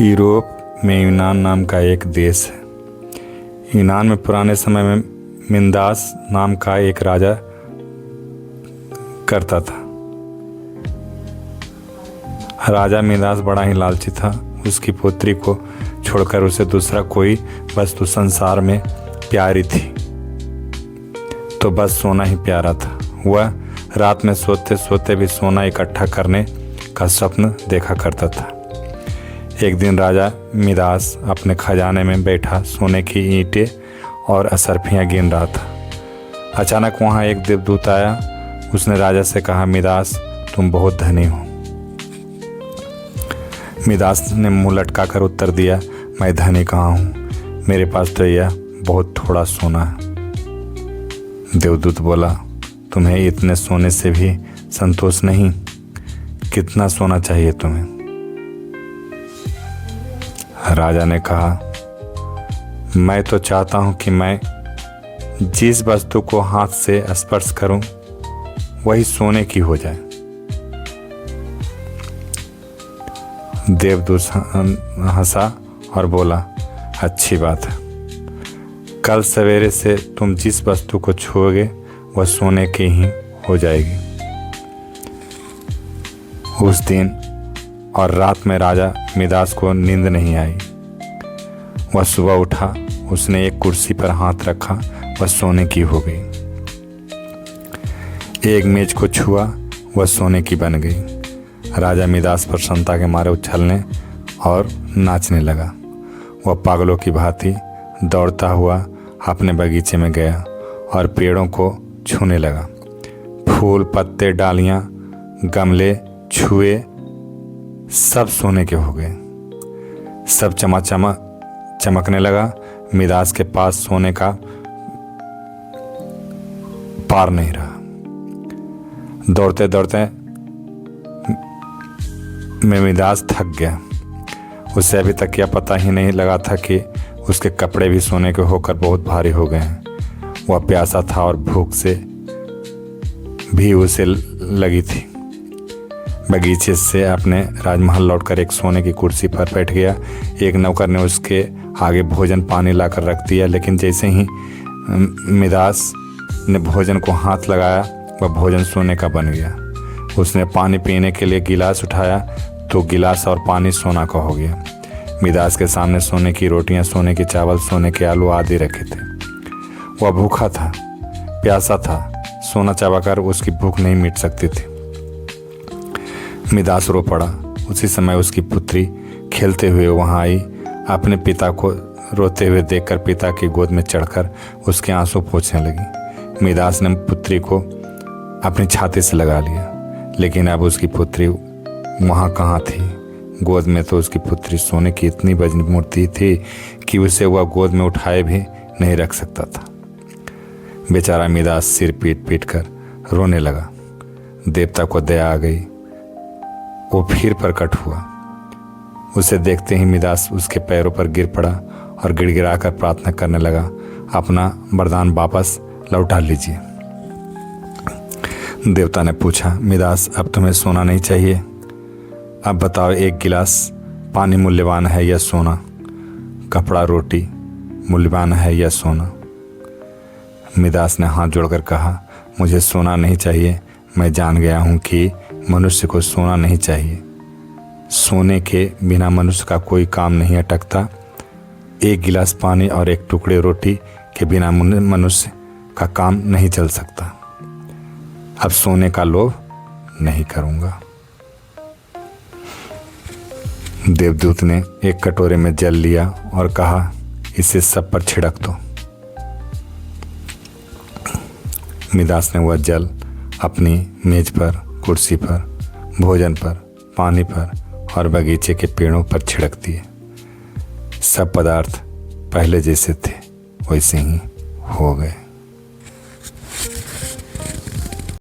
Europe में यूनान नाम का एक देश है। यूनान में पुराने समय में मिन्दास नाम का एक राजा करता था। राजा मिन्दास बड़ा ही लालची था। उसकी पुत्री को छोड़कर उसे दूसरा कोई वस्तु संसार में प्यारी थी तो बस सोना ही प्यारा था। वह रात में सोते सोते भी सोना इकट्ठा करने का स्वप्न देखा करता था। एक दिन राजा मिन्दास अपने खजाने में बैठा सोने की ईंटें और असरफियाँ गिन रहा था। अचानक वहाँ एक देवदूत आया। उसने राजा से कहा, मिन्दास, तुम बहुत धनी हो। मिन्दास ने मुंह लटकाकर उत्तर दिया, मैं धनी कहाँ हूँ, मेरे पास तो यह बहुत थोड़ा सोना है। देवदूत बोला, तुम्हें इतने सोने से भी संतोष नहीं, कितना सोना चाहिए तुम्हें? राजा ने कहा, मैं तो चाहता हूं कि मैं जिस वस्तु को हाथ से स्पर्श करूं वही सोने की हो जाए। देवदूत हंसा और बोला, अच्छी बात है, कल सवेरे से तुम जिस वस्तु को छुओगे वह सोने की ही हो जाएगी। उस दिन और रात में राजा मिन्दास को नींद नहीं आई। वह सुबह उठा, उसने एक कुर्सी पर हाथ रखा, वह सोने की हो गई। एक मेज को छुआ, वह सोने की बन गई। राजा मिन्दास प्रसन्नता के मारे उछलने और नाचने लगा। वह पागलों की भांति दौड़ता हुआ अपने बगीचे में गया और पेड़ों को छूने लगा। फूल, पत्ते, डालियां, गमले छुए, सब सोने के हो गए। सब चमकने लगा। मिन्दास के पास सोने का पार नहीं रहा। दौड़ते दौड़ते मिन्दास थक गया। उसे अभी तक यह पता ही नहीं लगा था कि उसके कपड़े भी सोने के होकर बहुत भारी हो गए हैं। वह प्यासा था और भूख से भी उसे लगी थी। बगीचे से अपने राजमहल लौटकर एक सोने की कुर्सी पर बैठ गया। एक नौकर ने उसके आगे भोजन पानी लाकर रख दिया, लेकिन जैसे ही मिन्दास ने भोजन को हाथ लगाया वह भोजन सोने का बन गया। उसने पानी पीने के लिए गिलास उठाया तो गिलास और पानी सोना का हो गया। मिन्दास के सामने सोने की रोटियां, सोने के चावल, सोने के आलू आदि रखे थे। वह भूखा था, प्यासा था। सोना चबाकर उसकी भूख नहीं मिट सकती थी। मिन्दास रो पड़ा। उसी समय उसकी पुत्री खेलते हुए वहां आई। अपने पिता को रोते हुए देखकर पिता की गोद में चढ़कर उसके आंसू पोंछने लगी। मिन्दास ने पुत्री को अपनी छाती से लगा लिया, लेकिन अब उसकी पुत्री वहां कहाँ थी। गोद में तो उसकी पुत्री सोने की इतनी बड़ी मूर्ति थी कि उसे वह गोद में उठाए भी नहीं रख सकता था। बेचारा मिन्दास सिर पीट पीट कर रोने लगा। देवता को दया आ गई। वो फिर प्रकट हुआ। उसे देखते ही मिन्दास उसके पैरों पर गिर पड़ा और गिड़गिड़ाकर प्रार्थना करने लगा, अपना वरदान वापस लौटा लीजिए। देवता ने पूछा, मिन्दास, अब तुम्हें सोना नहीं चाहिए? अब बताओ, एक गिलास पानी मूल्यवान है या सोना? कपड़ा, रोटी मूल्यवान है या सोना? मिन्दास ने हाथ जोड़कर कहा, मुझे सोना नहीं चाहिए। मैं जान गया हूँ कि मनुष्य को सोना नहीं चाहिए। सोने के बिना मनुष्य का कोई काम नहीं अटकता। एक गिलास पानी और एक टुकड़े रोटी के बिना मनुष्य का काम नहीं चल सकता। अब सोने का लोभ नहीं करूँगा। देवदूत ने एक कटोरे में जल लिया और कहा, इसे सब पर छिड़क दो। मिन्दास ने वह जल अपनी मेज पर, कुर्सी पर, भोजन पर, पानी पर और बगीचे के पेड़ों पर छिड़क दिए। सब पदार्थ पहले जैसे थे वैसे ही हो गए।